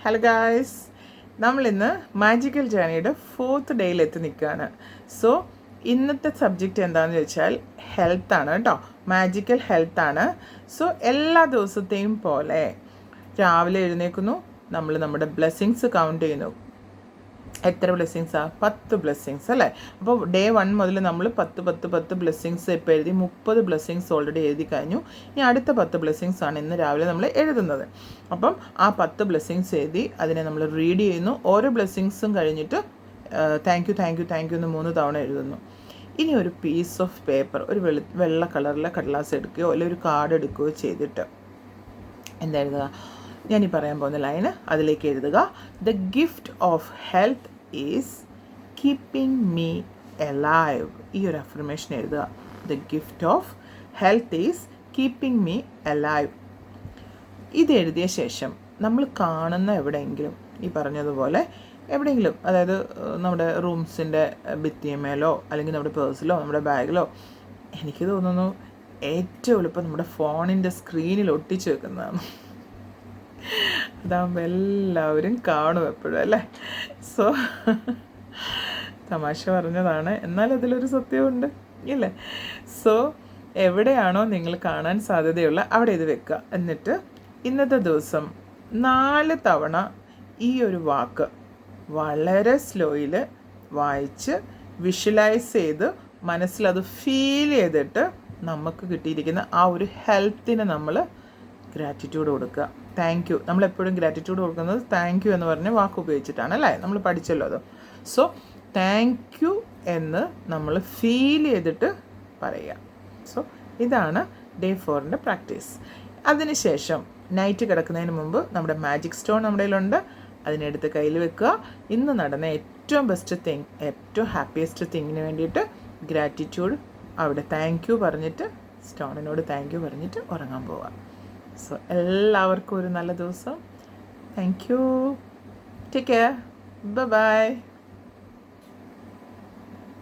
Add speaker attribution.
Speaker 1: Hello guys, നമ്മളിന്ന് magical ജേണിയുടെ 4th ഡേയിലെത്തി നിൽക്കുകയാണ്. So ഇന്നത്തെ സബ്ജക്റ്റ് എന്താണെന്ന് ചോദിച്ചാൽ ഹെൽത്താണ് കേട്ടോ. മാജിക്കൽ ഹെൽത്താണ്. സോ എല്ലാ ദിവസത്തെയും പോലെ രാവിലെ എഴുന്നേൽക്കുന്നു, നമ്മൾ നമ്മുടെ ബ്ലെസ്സിങ്സ് കൗണ്ട് ചെയ്യുന്നു. എത്ര ബ്ലെസ്സിങ്സാണ്? 10 ബ്ലെസ്സിങ്സ് അല്ലേ. അപ്പോൾ ഡേ 1 മുതൽ നമ്മൾ 10 ബ്ലെസ്സിങ്സ് ഇപ്പോൾ എഴുതി. 30 ബ്ലെസ്സിങ്സ് ഓൾറെഡി എഴുതി കഴിഞ്ഞു. ഇനി അടുത്ത 10 ബ്ലെസ്സിങ്സ് ആണ് ഇന്ന് രാവിലെ നമ്മൾ എഴുതുന്നത്. അപ്പം ആ 10 ബ്ലെസ്സിങ്സ് എഴുതി അതിനെ നമ്മൾ റീഡ് ചെയ്യുന്നു. ഓരോ ബ്ലെസ്സിങ്സും കഴിഞ്ഞിട്ട് താങ്ക് യു എന്ന് 3 തവണ എഴുതുന്നു. ഇനി ഒരു പീസ് ഓഫ് പേപ്പർ, ഒരു വെള്ള കളറിലെ കടലാസ് എടുക്കുകയോ അല്ലെങ്കിൽ ഒരു കാർഡ് എടുക്കുകയോ ചെയ്തിട്ട് എന്താ എഴുതുക? ഞാനീ പറയാൻ പോകുന്ന ലൈന് അതിലേക്ക് എഴുതുക. The gift of health is keeping me alive. ഈ ഒരു അഫർമേഷൻ എഴുതുക. The gift of health is keeping me alive. ഇത് എഴുതിയ ശേഷം നമ്മൾ കാണുന്ന എവിടെയെങ്കിലും ഈ പറഞ്ഞതുപോലെ എവിടെയെങ്കിലും, അതായത് നമ്മുടെ റൂംസിൻ്റെ ഭിത്തിയമേലോ അല്ലെങ്കിൽ നമ്മുടെ പേഴ്സിലോ നമ്മുടെ ബാഗിലോ, എനിക്ക് തോന്നുന്നു ഏറ്റവും എളുപ്പം നമ്മുടെ ഫോണിൻ്റെ സ്ക്രീനിൽ ഒട്ടിച്ച് വെക്കുന്നതാണ്. അതാകുമ്പോൾ എല്ലാവരും കാണും എപ്പോഴും അല്ലേ. സോ തമാശ പറഞ്ഞതാണ്, എന്നാൽ അതിലൊരു സത്യമുണ്ട് ഇല്ലേ. സോ എവിടെയാണോ നിങ്ങൾ കാണാൻ സാധ്യതയുള്ള അവിടെ ഇത് വെക്കുക. എന്നിട്ട് ഇന്നത്തെ ദിവസം 4 തവണ ഈ ഒരു വാക്ക് വളരെ സ്ലോയിൽ വായിച്ച് വിഷ്വലൈസ് ചെയ്ത് മനസ്സിലത് ഫീൽ ചെയ്തിട്ട് നമുക്ക് കിട്ടിയിരിക്കുന്ന ആ ഒരു ഹെൽത്തിന് നമ്മൾ ഗ്രാറ്റിറ്റ്യൂഡ് കൊടുക്കുക. Thank you. നമ്മളെപ്പോഴും ഗ്രാറ്റിറ്റ്യൂഡ് കൊടുക്കുന്നത് താങ്ക് യു എന്ന് പറഞ്ഞ വാക്ക് ഉപയോഗിച്ചിട്ടാണ് അല്ലേ. നമ്മൾ പഠിച്ചല്ലോ അത്. സോ താങ്ക് യു എന്ന് നമ്മൾ ഫീൽ ചെയ്തിട്ട് പറയുക. സോ ഇതാണ് ഡേ 4ൻ്റെ പ്രാക്ടീസ്. അതിനുശേഷം നൈറ്റ് കിടക്കുന്നതിന് മുമ്പ് നമ്മുടെ മാജിക് സ്റ്റോൺ നമ്മുടെ കയ്യിലുണ്ട്, അതിനെടുത്ത് കയ്യിൽ വെക്കുക. ഇന്ന് നടന്ന ഏറ്റവും ബെസ്റ്റ് തിങ്, ഏറ്റവും ഹാപ്പിയസ്റ്റ് തിങ്ങിന് വേണ്ടിയിട്ട് ഗ്രാറ്റിറ്റ്യൂഡ് അവിടെ താങ്ക് യു പറഞ്ഞിട്ട്, സ്റ്റോണിനോട് താങ്ക് യു പറഞ്ഞിട്ട് ഉറങ്ങാൻ പോവുക. സോ എല്ലാവർക്കും ഒരു നല്ല ദിവസം. Thank you. Take care. By.